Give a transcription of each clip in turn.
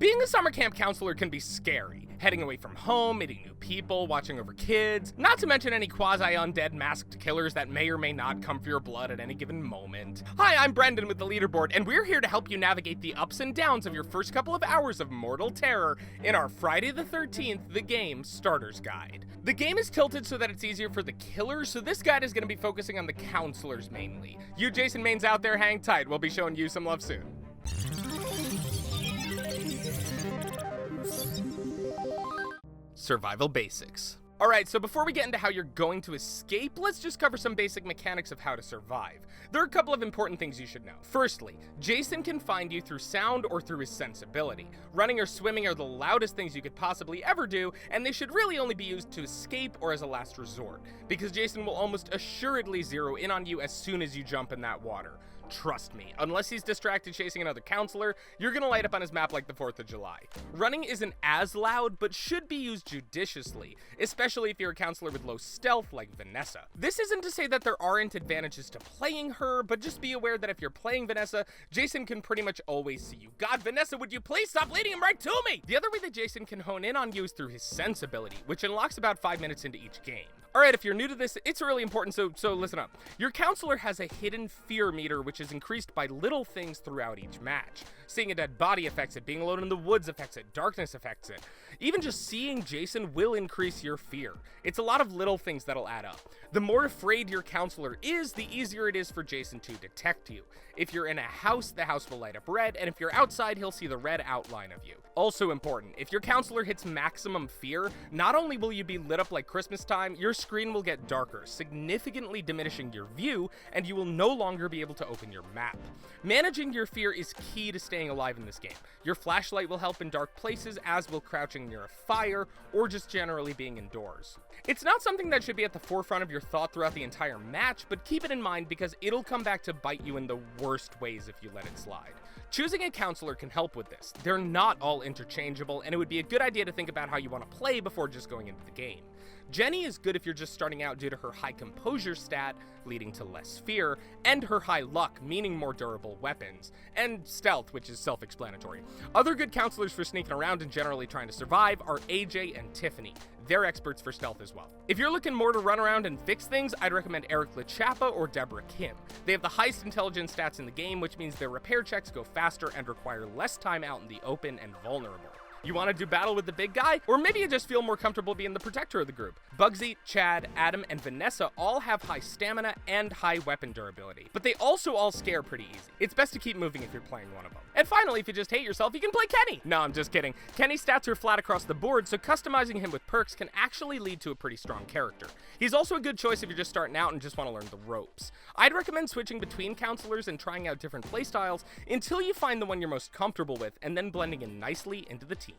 Being a summer camp counselor can be scary. Heading away from home, meeting new people, watching over kids, not to mention any quasi-undead masked killers that may or may not come for your blood at any given moment. Hi, I'm Brendan with the Leaderboard, and we're here to help you navigate the ups and downs of your first couple of hours of mortal terror in our Friday the 13th, the game Starter's Guide. The game is tilted so that it's easier for the killers, so this guide is going to be focusing on the counselors mainly. You Jason mains out there, hang tight, we'll be showing you some love soon. Survival basics. Alright, so before we get into how you're going to escape, let's just cover some basic mechanics of how to survive. There are a couple of important things you should know. Firstly, Jason can find you through sound or through his sensibility. Running or swimming are the loudest things you could possibly ever do, and they should really only be used to escape or as a last resort, because Jason will almost assuredly zero in on you as soon as you jump in that water. Trust me, unless he's distracted chasing another counselor, you're gonna light up on his map like the 4th of July. Running isn't as loud, but should be used judiciously, especially if you're a counselor with low stealth like Vanessa. This isn't to say that there aren't advantages to playing her, but just be aware that if you're playing Vanessa, Jason can pretty much always see you. God, Vanessa, would you please stop leading him right to me? The other way that Jason can hone in on you is through his sensibility, which unlocks about 5 minutes into each game. Alright, if you're new to this, it's really important, so listen up. Your counselor has a hidden fear meter which is increased by little things throughout each match. Seeing a dead body affects it, being alone in the woods affects it, darkness affects it. Even just seeing Jason will increase your fear. It's a lot of little things that'll add up. The more afraid your counselor is, the easier it is for Jason to detect you. If you're in a house, the house will light up red, and if you're outside, he'll see the red outline of you. Also important, if your counselor hits maximum fear, not only will you be lit up like Christmas time, your screen will get darker, significantly diminishing your view, and you will no longer be able to open your map. Managing your fear is key to staying alive in this game. Your flashlight will help in dark places, as will crouching near a fire, or just generally being indoors. It's not something that should be at the forefront of your thought throughout the entire match, but keep it in mind because it'll come back to bite you in the worst ways if you let it slide. Choosing a counselor can help with this. They're not all interchangeable, and it would be a good idea to think about how you want to play before just going into the game. Jenny is good if you're just starting out due to her high composure stat, leading to less fear, and her high luck, meaning more durable weapons, and stealth, which is self-explanatory. Other good counselors for sneaking around and generally trying to survive are AJ and Tiffany. They're experts for stealth as well. If you're looking more to run around and fix things, I'd recommend Eric LaChappa or Deborah Kim. They have the highest intelligence stats in the game, which means their repair checks go faster and require less time out in the open and vulnerable. You want to do battle with the big guy? Or maybe you just feel more comfortable being the protector of the group. Bugsy, Chad, Adam, and Vanessa all have high stamina and high weapon durability, but they also all scare pretty easy. It's best to keep moving if you're playing one of them. And finally, if you just hate yourself, you can play Kenny! No, I'm just kidding. Kenny's stats are flat across the board, so customizing him with perks can actually lead to a pretty strong character. He's also a good choice if you're just starting out and just want to learn the ropes. I'd recommend switching between counselors and trying out different playstyles until you find the one you're most comfortable with, and then blending in nicely into the team.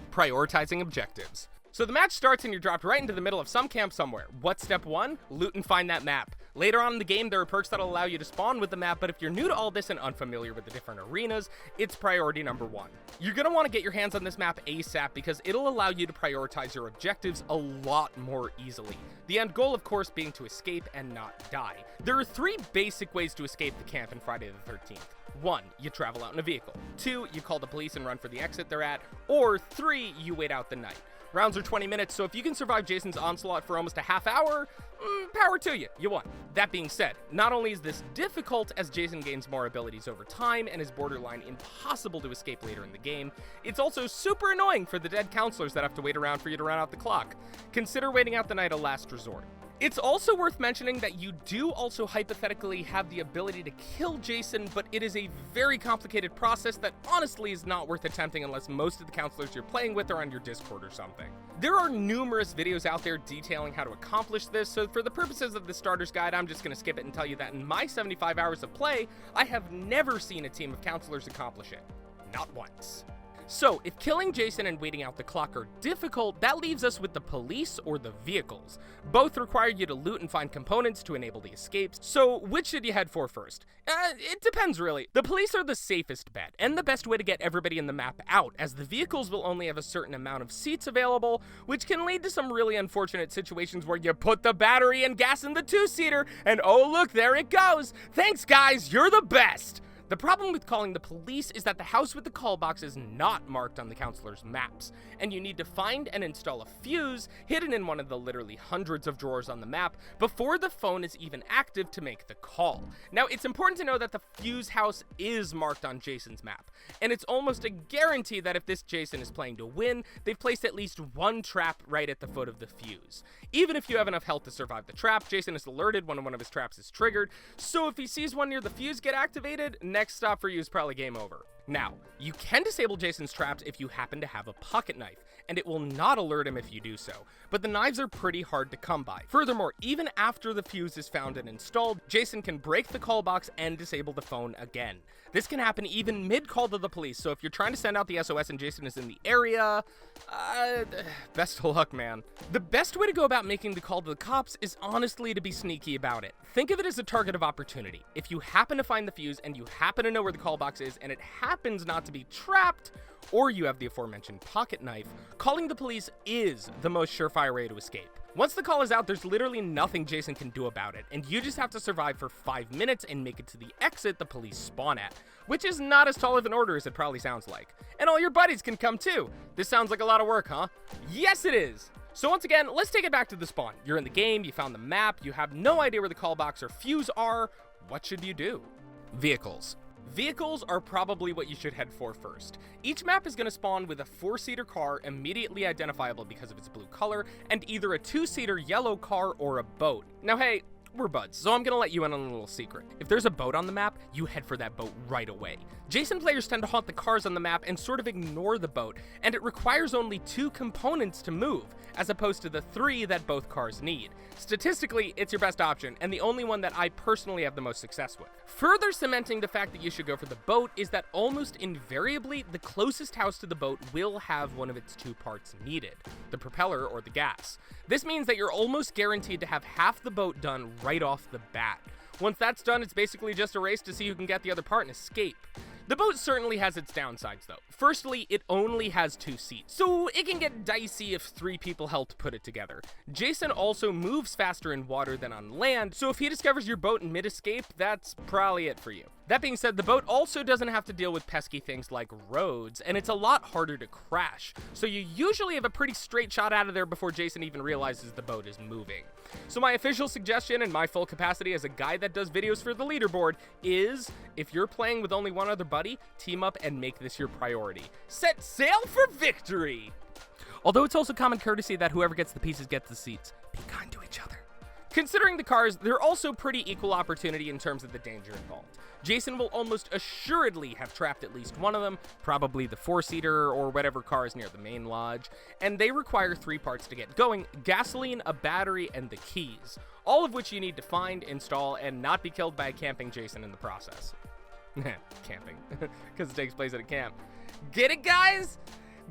Prioritizing objectives. So the match starts and you're dropped right into the middle of some camp somewhere. What's step 1? Loot and find that map. Later on in the game, there are perks that'll allow you to spawn with the map, but if you're new to all this and unfamiliar with the different arenas, it's priority number 1. You're gonna want to get your hands on this map ASAP because it'll allow you to prioritize your objectives a lot more easily. The end goal, of course, being to escape and not die. There are 3 basic ways to escape the camp in Friday the 13th. 1, you travel out in a vehicle. 2, you call the police and run for the exit they're at. Or 3, you wait out the night. Rounds are 20 minutes, so if you can survive Jason's onslaught for almost a half hour, power to you, you won. That being said, not only is this difficult as Jason gains more abilities over time and is borderline impossible to escape later in the game, it's also super annoying for the dead counselors that have to wait around for you to run out the clock. Consider waiting out the night a last resort. It's also worth mentioning that you do also hypothetically have the ability to kill Jason, but it is a very complicated process that honestly is not worth attempting unless most of the counselors you're playing with are on your Discord or something. There are numerous videos out there detailing how to accomplish this, so for the purposes of the starter's guide, I'm just going to skip it and tell you that in my 75 hours of play, I have never seen a team of counselors accomplish it. Not once. So, if killing Jason and waiting out the clock are difficult, that leaves us with the police or the vehicles. Both require you to loot and find components to enable the escapes, so which should you head for first? It depends really. The police are the safest bet, and the best way to get everybody in the map out, as the vehicles will only have a certain amount of seats available, which can lead to some really unfortunate situations where you put the battery and gas in the 2-seater, and oh look, there it goes! Thanks guys, you're the best! The problem with calling the police is that the house with the call box is not marked on the counselor's maps, and you need to find and install a fuse hidden in one of the literally hundreds of drawers on the map before the phone is even active to make the call. Now, it's important to know that the fuse house is marked on Jason's map, and it's almost a guarantee that if this Jason is playing to win, they've placed at least one trap right at the foot of the fuse. Even if you have enough health to survive the trap, Jason is alerted when one of his traps is triggered, so if he sees one near the fuse get activated, next stop for you is probably game over. Now, you can disable Jason's traps if you happen to have a pocket knife, and it will not alert him if you do so, but the knives are pretty hard to come by. Furthermore, even after the fuse is found and installed, Jason can break the call box and disable the phone again. This can happen even mid-call to the police, so if you're trying to send out the SOS and Jason is in the area, best of luck, man. The best way to go about making the call to the cops is honestly to be sneaky about it. Think of it as a target of opportunity. If you happen to find the fuse and you happen to know where the call box is and it happens not to be trapped, or you have the aforementioned pocket knife, calling the police is the most surefire way to escape. Once the call is out, there's literally nothing Jason can do about it, and you just have to survive for 5 minutes and make it to the exit the police spawn at, which is not as tall of an order as it probably sounds like. And all your buddies can come too. This sounds like a lot of work, huh? Yes, it is! So once again, let's take it back to the spawn. You're in the game, you found the map, you have no idea where the call box or fuse are. What should you do? Vehicles. Vehicles are probably what you should head for first. Each map is going to spawn with a 4-seater car immediately identifiable because of its blue color, and either a 2-seater yellow car or a boat. Now hey, we're buds, so I'm gonna let you in on a little secret. If there's a boat on the map, you head for that boat right away. Jason players tend to haunt the cars on the map and sort of ignore the boat, and it requires only 2 components to move, as opposed to the 3 that both cars need. Statistically, it's your best option, and the only one that I personally have the most success with. Further cementing the fact that you should go for the boat is that almost invariably, the closest house to the boat will have one of its 2 parts needed, the propeller or the gas. This means that you're almost guaranteed to have half the boat done right off the bat. Once that's done, it's basically just a race to see who can get the other part and escape. The boat certainly has its downsides though. Firstly, it only has 2 seats, so it can get dicey if 3 people helped put it together. Jason also moves faster in water than on land, so if he discovers your boat in mid-escape, that's probably it for you. That being said, the boat also doesn't have to deal with pesky things like roads, and it's a lot harder to crash, so you usually have a pretty straight shot out of there before Jason even realizes the boat is moving. So my official suggestion in my full capacity as a guy that does videos for the leaderboard is, if you're playing with only one other buddy, team up and make this your priority. Set sail for victory! Although it's also common courtesy that whoever gets the pieces gets the seats. Be kind to each other. Considering the cars, they're also pretty equal opportunity in terms of the danger involved. Jason will almost assuredly have trapped at least one of them, probably the 4-seater or whatever car is near the main lodge, and they require 3 parts to get going: gasoline, a battery, and the keys, all of which you need to find, install, and not be killed by a camping Jason in the process. Camping, because it takes place at a camp. Get it, guys?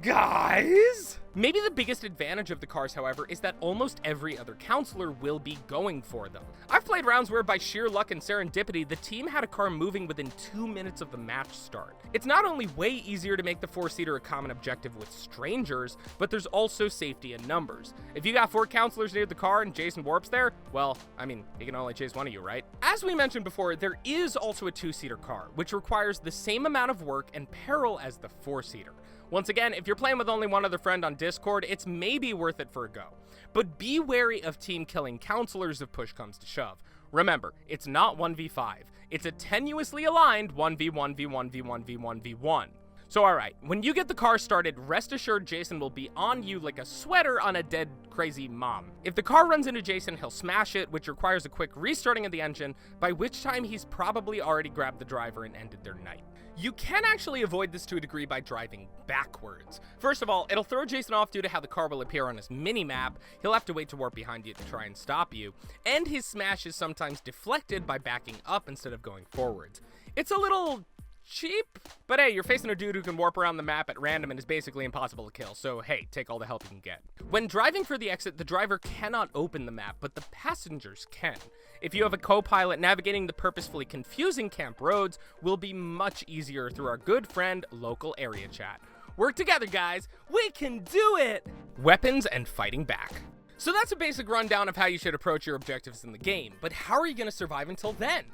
Guys? Maybe the biggest advantage of the cars, however, is that almost every other counselor will be going for them. I've played rounds where by sheer luck and serendipity, the team had a car moving within 2 minutes of the match start. It's not only way easier to make the 4-seater a common objective with strangers, but there's also safety in numbers. If you got 4 counselors near the car and Jason warps there, well, I mean, he can only chase one of you, right? As we mentioned before, there is also a 2-seater car, which requires the same amount of work and peril as the 4-seater. Once again, if you're playing with only one other friend on Discord, it's maybe worth it for a go. But be wary of team-killing counselors if push comes to shove. Remember, it's not 1v5. It's a tenuously aligned 1v1v1v1v1v1. So alright, when you get the car started, rest assured Jason will be on you like a sweater on a dead, crazy mom. If the car runs into Jason, he'll smash it, which requires a quick restarting of the engine, by which time he's probably already grabbed the driver and ended their night. You can actually avoid this to a degree by driving backwards. First of all, it'll throw Jason off due to how the car will appear on his mini-map, he'll have to wait to warp behind you to try and stop you, and his smash is sometimes deflected by backing up instead of going forwards. It's a little cheap, but hey, you're facing a dude who can warp around the map at random and is basically impossible to kill, so hey, take all the help you can get. When driving for the exit, the driver cannot open the map, but the passengers can. If you have a co-pilot, navigating the purposefully confusing camp roads will be much easier through our good friend, local area chat. Work together, guys! We can do it! Weapons and fighting back. So that's a basic rundown of how you should approach your objectives in the game, but how are you going to survive until then?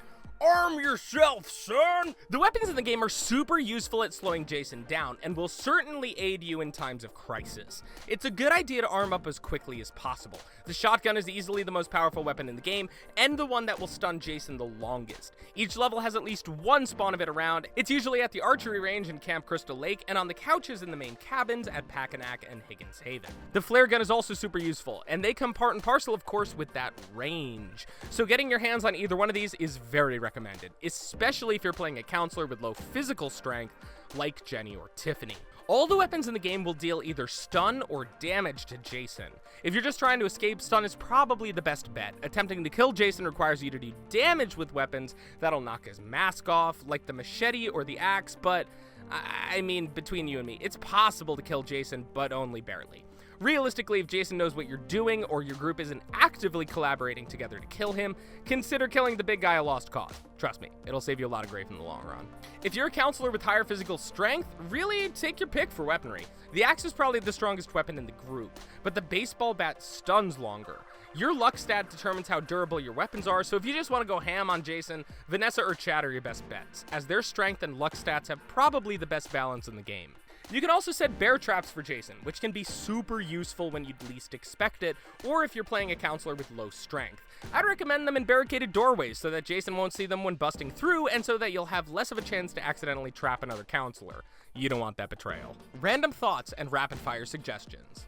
Arm yourself, son! The weapons in the game are super useful at slowing Jason down, and will certainly aid you in times of crisis. It's a good idea to arm up as quickly as possible. The shotgun is easily the most powerful weapon in the game, and the one that will stun Jason the longest. Each level has at least one spawn of it around. It's usually at the archery range in Camp Crystal Lake, and on the couches in the main cabins at Packanack and Higgins Haven. The flare gun is also super useful, and they come part and parcel, of course, with that range. So getting your hands on either one of these is very recommended, especially if you're playing a counselor with low physical strength like Jenny or Tiffany. All the weapons in the game will deal either stun or damage to Jason. If you're just trying to escape, stun is probably the best bet. Attempting to kill Jason requires you to do damage with weapons that'll knock his mask off, like the machete or the axe, but I mean, between you and me, it's possible to kill Jason, but only barely. Realistically, if Jason knows what you're doing or your group isn't actively collaborating together to kill him, consider killing the big guy a lost cause. Trust me, it'll save you a lot of grief in the long run. If you're a counselor with higher physical strength, really take your pick for weaponry. The axe is probably the strongest weapon in the group, but the baseball bat stuns longer. Your luck stat determines how durable your weapons are, so if you just want to go ham on Jason, Vanessa or Chad are your best bets, as their strength and luck stats have probably the best balance in the game. You can also set bear traps for Jason, which can be super useful when you'd least expect it, or if you're playing a counselor with low strength. I'd recommend them in barricaded doorways so that Jason won't see them when busting through, and so that you'll have less of a chance to accidentally trap another counselor. You don't want that betrayal. Random thoughts and rapid-fire suggestions.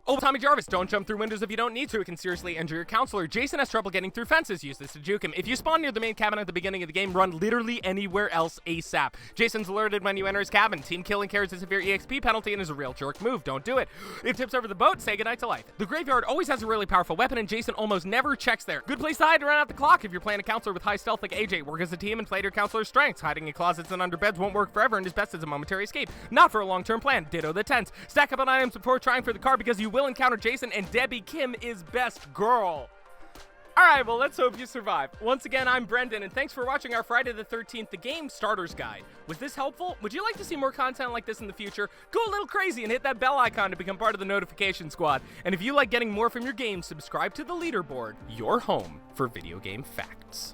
Oh, Tommy Jarvis, don't jump through windows if you don't need to. It can seriously injure your counselor. Jason has trouble getting through fences. Use this to juke him. If you spawn near the main cabin at the beginning of the game, run literally anywhere else ASAP. Jason's alerted when you enter his cabin. Team killing carries a severe EXP penalty and is a real jerk move. Don't do it. If tips over the boat, say goodnight to life. The graveyard always has a really powerful weapon, and Jason almost never checks there. Good place to hide to run out the clock if you're playing a counselor with high stealth like AJ. Work as a team and play to your counselor's strengths. Hiding in closets and under beds won't work forever and is best as a momentary escape. Not for a long-term plan. Ditto the tents. Stack up on items before trying for the car because you will encounter Jason, and Debbie Kim is best girl. Alright, well, let's hope you survive. Once again, I'm Brendan, and thanks for watching our Friday the 13th The Game Starters Guide. Was this helpful? Would you like to see more content like this in the future? Go a little crazy and hit that bell icon to become part of the notification squad. And if you like getting more from your game, subscribe to the Leaderboard, your home for video game facts.